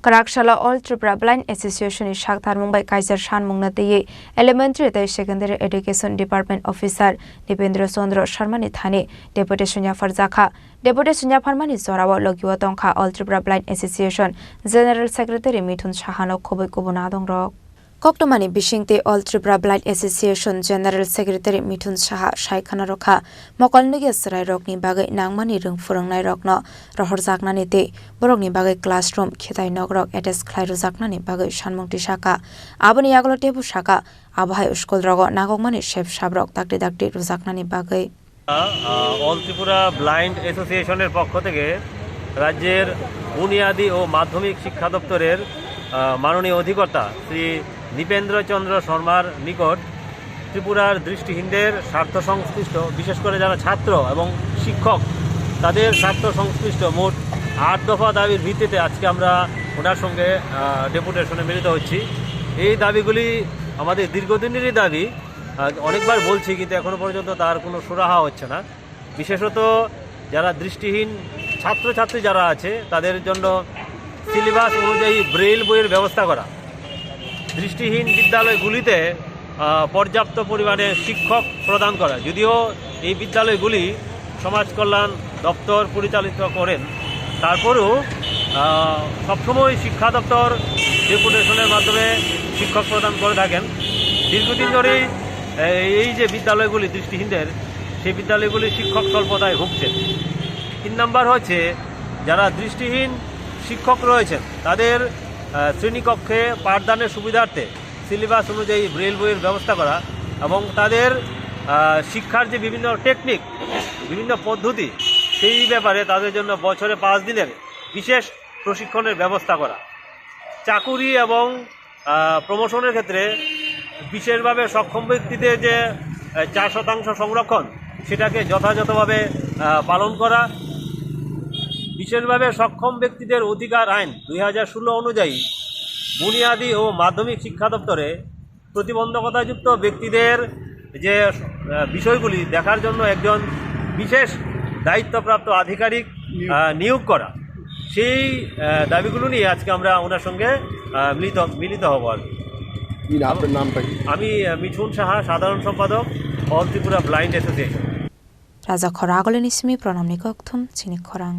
Karakshalo All Tripura Blind Association is Shaktar Mumbai Kaiser Shan Mungnati Elementary and Secondary Education Department Officer Dipendra Sondro Sharmani Thani Deputy Sunya Farzakha Deputy Sunya Farmani Zorawa Logiwa Tongkha All Tripura Blind Association General Secretary Mithun Shahano Khoboi Kubunadong Rok Koktomani Bishingte All Tripura Blind Association General Secretary Mithun Shaha Shaikhana Rokha Mokolnuge Sarai Rokni Bagai Nangmani Rung Furangnai Rokno Rohorjaknani Te Borokni Bagai Classroom Khitai Nogrok Etes Khlairujaknani Bagai Shanmungti Shaka Abani Yaglo Tebu Shaka Abhai Uskol Rogo Nagokmani Shep Shabrok Takti Dakti Rujaknani Bagai all Tripura blind অ্যাসোসিয়েশনের পক্ষ থেকে রাজ্যের বুনিয়াদী ও মাধ্যমিক শিক্ষা দপ্তরের মাননীয় অধিকর্তা শ্রী নৃপেন্দ্র চন্দ্র শর্মার নিকট ত্রিপুরার দৃষ্টিহীনদের স্বার্থ সংশ্লিষ্ট বিশেষ করে যারা ছাত্র এবং শিক্ষক তাদের স্বার্থ সংশ্লিষ্ট মোট 8 দফা দাবির ভিত্তিতে আজকে আমরা ওনার সঙ্গে ডেপুটেশনে মিলিত হচ্ছি। এই দাবিগুলি আমাদের দীর্ঘদিনেরই দাবি, অনেকবার বলছি কিন্তু এখনো পর্যন্ত তার কোনো সুরাহা হচ্ছে না। বিশেষত যারা দৃষ্টিহীন ছাত্রছাত্রী যারা আছে তাদের জন্য সিলেবাস অনুযায়ী ব্রেইল বইয়ের ব্যবস্থা করা, দৃষ্টিহীন বিদ্যালয়গুলিতে পর্যাপ্ত পরিমাণে শিক্ষক প্রদান করা। যদিও এই বিদ্যালয়গুলি সমাজ কল্যাণ দপ্তর পরিচালিত করেন, তারপরেও সবসময় শিক্ষা দপ্তর ডেপুটেশনের মাধ্যমে শিক্ষক প্রদান করে থাকেন। দীর্ঘদিন ধরেই এই যে বিদ্যালয়গুলি দৃষ্টিহীনদের, সেই বিদ্যালয়গুলি শিক্ষক স্বল্পতায় ভুগছেন। 3 নম্বর হচ্ছে যারা দৃষ্টিহীন শিক্ষক রয়েছেন তাদের শ্রেণীকক্ষে পাঠদানের সুবিধার্থে সিলেবাস অনুযায়ী ব্রেইল বইয়ের ব্যবস্থা করা এবং তাদের শিক্ষার যে বিভিন্ন টেকনিক, বিভিন্ন পদ্ধতি, সেই ব্যাপারে তাদের জন্য বছরে 5 দিনের বিশেষ প্রশিক্ষণের ব্যবস্থা করা। চাকুরি এবং প্রমোশনের ক্ষেত্রে বিশেষভাবে সক্ষম ব্যক্তিদের যে 4% সংরক্ষণ সেটাকে যথাযথভাবে পালন করা। বিশেষভাবে সক্ষম ব্যক্তিদের অধিকার আইন 2016 অনুযায়ী বুনিয়াদী ও মাধ্যমিক শিক্ষা দপ্তরে প্রতিবন্ধকতাযুক্ত ব্যক্তিদের যে বিষয়গুলি দেখার জন্য একজন বিশেষ দায়িত্বপ্রাপ্ত আধিকারিক নিয়োগ করা। সেই দাবিগুলো নিয়ে আজকে আমরা ওনার সঙ্গে মিলিত হব। আমি মিঠুন সাহা, সাধারণ সম্পাদক অল ত্রিপুরা ব্লাইন্ড অ্যাসোসিয়েশন। রাজা খরাগলেন ইসমি প্রণাম নিকথম চিনি খরাং।